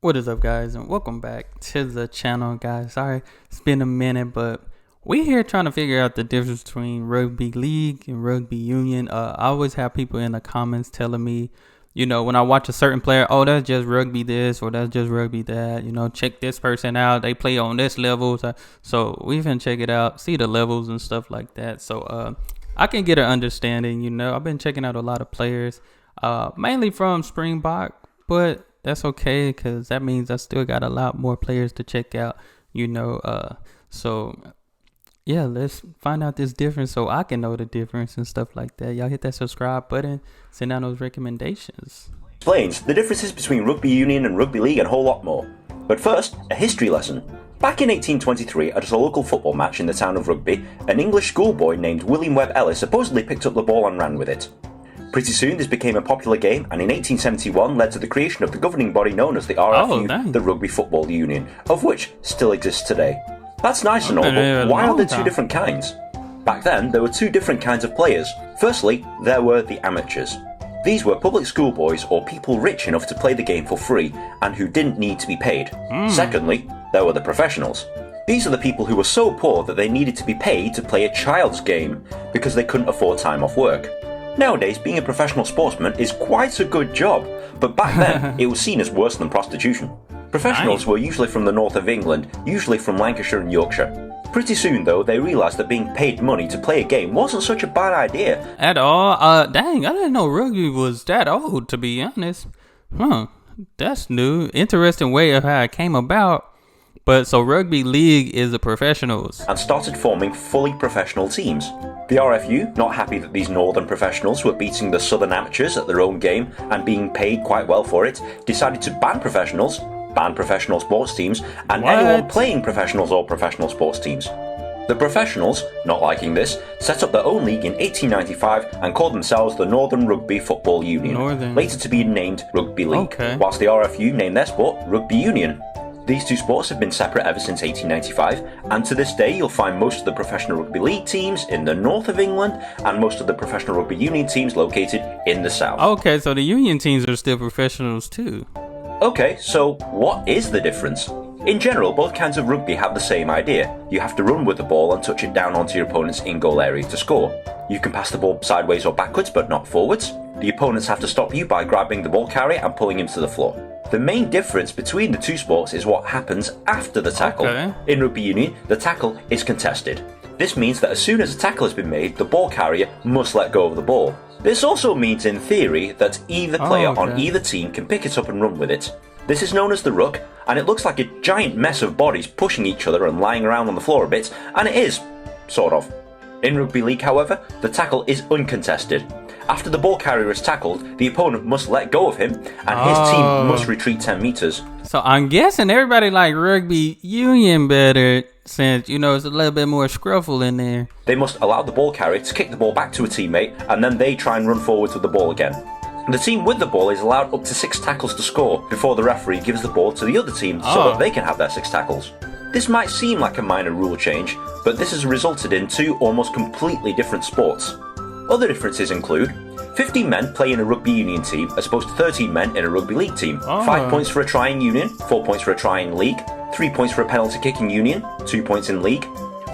What is up, guys, and welcome back to the channel, guys. Sorry, it's been a minute, but we here trying to figure out the difference between Rugby League and Rugby Union. I always have people in the comments telling me, when I watch a certain player, oh, that's just rugby this or that's just rugby that. Check this person out. They play on this level. So we can check it out, see the levels and stuff like that. So I can get an understanding. I've been checking out a lot of players, mainly from Springbok, but that's okay because that means I still got a lot more players to check out, so yeah, let's find out this difference so I can know the difference and stuff like that. Y'all hit that subscribe button, send out those recommendations. Explains the differences between Rugby Union and Rugby League and a whole lot more. But first, a history lesson. Back in 1823, at a local football match in the town of Rugby, an English schoolboy named William Webb Ellis supposedly picked up the ball and ran with it. Pretty soon this became a popular game, and in 1871 led to the creation of the governing body known as the RFU, the Rugby Football Union, of which still exists today. That's nice and all, but why are there two different kinds? Back then, there were two different kinds of players. Firstly, there were the amateurs. These were public schoolboys or people rich enough to play the game for free and who didn't need to be paid. Secondly, there were the professionals. These are the people who were so poor that they needed to be paid to play a child's game because they couldn't afford time off work. Nowadays, being a professional sportsman is quite a good job, but back then it was seen as worse than prostitution. Professionals were usually from the north of England, usually from Lancashire and Yorkshire. Pretty soon though, they realised that being paid money to play a game wasn't such a bad idea. At all? Dang, I didn't know rugby was that old, to be honest. That's new. Interesting way of how it came about. But so Rugby League is the professionals. And started forming fully professional teams. The RFU, not happy that these northern professionals were beating the southern amateurs at their own game and being paid quite well for it, decided to ban professionals, ban professional sports teams, and anyone playing professionals or professional sports teams. The professionals, not liking this, set up their own league in 1895 and called themselves the Northern Rugby Football Union, later to be named Rugby League, whilst the RFU named their sport Rugby Union. These two sports have been separate ever since 1895, and to this day you'll find most of the professional rugby league teams in the north of England and most of the professional rugby union teams located in the south. Okay, so the union teams are still professionals too. Okay, so what is the difference? In general, both kinds of rugby have the same idea. You have to run with the ball and touch it down onto your opponent's in-goal area to score. You can pass the ball sideways or backwards, but not forwards. The opponents have to stop you by grabbing the ball carrier and pulling him to the floor. The main difference between the two sports is what happens after the tackle. In Rugby Union, the tackle is contested. This means that as soon as a tackle has been made, the ball carrier must let go of the ball. This also means, in theory, that either player on either team can pick it up and run with it. This is known as the ruck, and it looks like a giant mess of bodies pushing each other and lying around on the floor a bit, and it is, sort of. In Rugby League, however, the tackle is uncontested. After the ball carrier is tackled, the opponent must let go of him, and his team must retreat 10 metres. So I'm guessing everybody like Rugby Union better since, it's a little bit more scruffle in there. They must allow the ball carrier to kick the ball back to a teammate, and then they try and run forwards with the ball again. The team with the ball is allowed up to 6 tackles to score before the referee gives the ball to the other team so that they can have their 6 tackles. This might seem like a minor rule change, but this has resulted in two almost completely different sports. Other differences include 15 men play in a rugby union team as opposed to 13 men in a rugby league team. 5 points for a try in union, 4 points for a try in league, 3 points for a penalty kick in union, 2 points in league,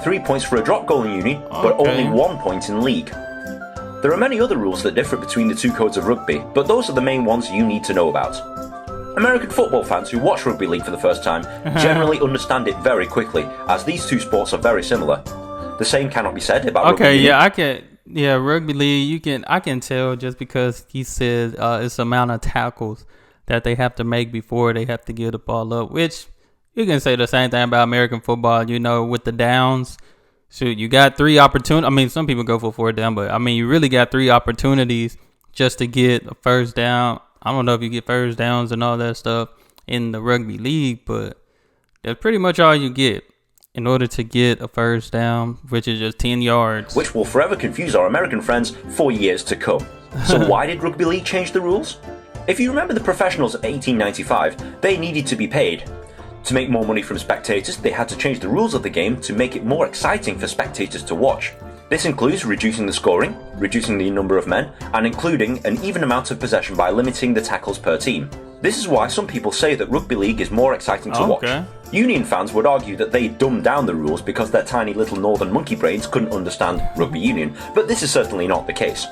3 points for a drop goal in union, but only 1 point in league. There are many other rules that differ between the two codes of rugby, but those are the main ones you need to know about. American football fans who watch Rugby League for the first time generally understand it very quickly, as these two sports are very similar. The same cannot be said about Rugby Union. Rugby League, I can tell just because he said it's the amount of tackles that they have to make before they have to give the ball up, which you can say the same thing about American football, with the downs. Shoot, you got 3 opportunities. I mean, some people go for 4 down, but you really got 3 opportunities just to get a first down. I don't know if you get first downs and all that stuff in the Rugby League, but that's pretty much all you get in order to get a first down, which is just 10 yards. Which will forever confuse our American friends for years to come. So why did Rugby League change the rules? If you remember the professionals of 1895, they needed to be paid. To make more money from spectators, they had to change the rules of the game to make it more exciting for spectators to watch. This includes reducing the scoring, reducing the number of men, and including an even amount of possession by limiting the tackles per team. This is why some people say that Rugby League is more exciting to watch. Union fans would argue that they dumbed down the rules because their tiny little northern monkey brains couldn't understand Rugby Union, but this is certainly not the case.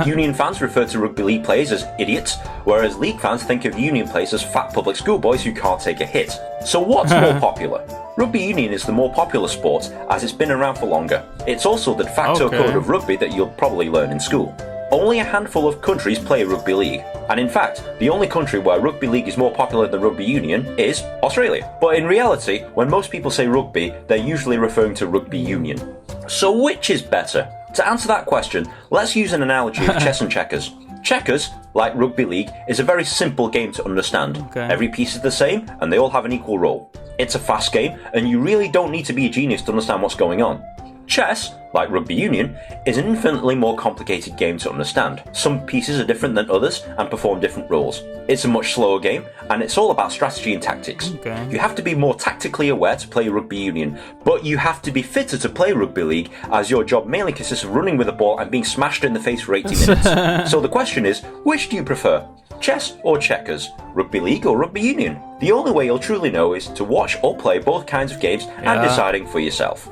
Union fans refer to Rugby League players as idiots, whereas League fans think of Union players as fat public schoolboys who can't take a hit. So what's more popular? Rugby Union is the more popular sport as it's been around for longer. It's also the de facto code of rugby that you'll probably learn in school. Only a handful of countries play Rugby League, and in fact, the only country where Rugby League is more popular than Rugby Union is Australia. But in reality, when most people say rugby, they're usually referring to Rugby Union. So which is better? To answer that question, let's use an analogy of chess and checkers. Checkers, like Rugby League, is a very simple game to understand. Every piece is the same, and they all have an equal role. It's a fast game, and you really don't need to be a genius to understand what's going on. Chess, like Rugby Union, is an infinitely more complicated game to understand. Some pieces are different than others and perform different roles. It's a much slower game, and it's all about strategy and tactics. You have to be more tactically aware to play Rugby Union, but you have to be fitter to play Rugby League, as your job mainly consists of running with a ball and being smashed in the face for 80 minutes. So the question is, which do you prefer? Chess or checkers? Rugby League or Rugby Union? The only way you'll truly know is to watch or play both kinds of games and deciding for yourself.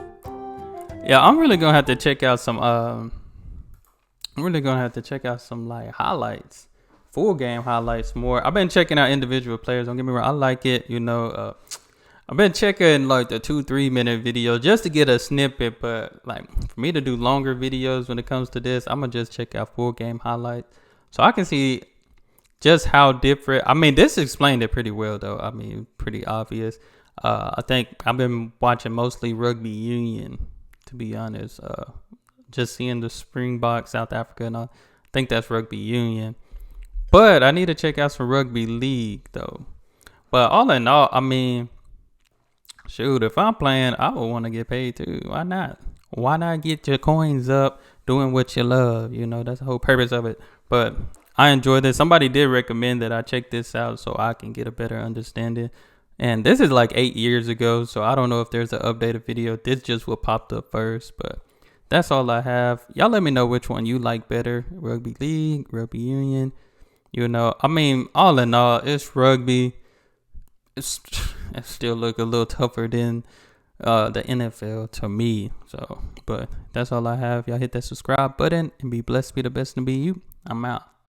Yeah, I'm really gonna have to check out some. I'm really gonna have to check out some like highlights, full game highlights more. I've been checking out individual players. Don't get me wrong, I like it. I've been checking like the 2-3 minute videos just to get a snippet. But like for me to do longer videos when it comes to this, I'm gonna just check out full game highlights so I can see just how different. I mean, this explained it pretty well though. I mean, pretty obvious. I think I've been watching mostly Rugby Union. To be honest, just seeing the Springbok, South Africa, and I think that's Rugby Union. But I need to check out some Rugby League, though. But all in all, I mean, shoot, if I'm playing, I would want to get paid too. Why not? Why not get your coins up doing what you love? You know, that's the whole purpose of it. But I enjoy this. Somebody did recommend that I check this out so I can get a better understanding. And this is like 8 years ago, so I don't know if there's an updated video. This just what popped up first, but that's all I have. Y'all let me know which one you like better, Rugby League, Rugby Union. You know, I mean, all in all, it's rugby. It still look a little tougher than the NFL to me. So, but that's all I have. Y'all hit that subscribe button and be blessed, be the best, and be you. I'm out.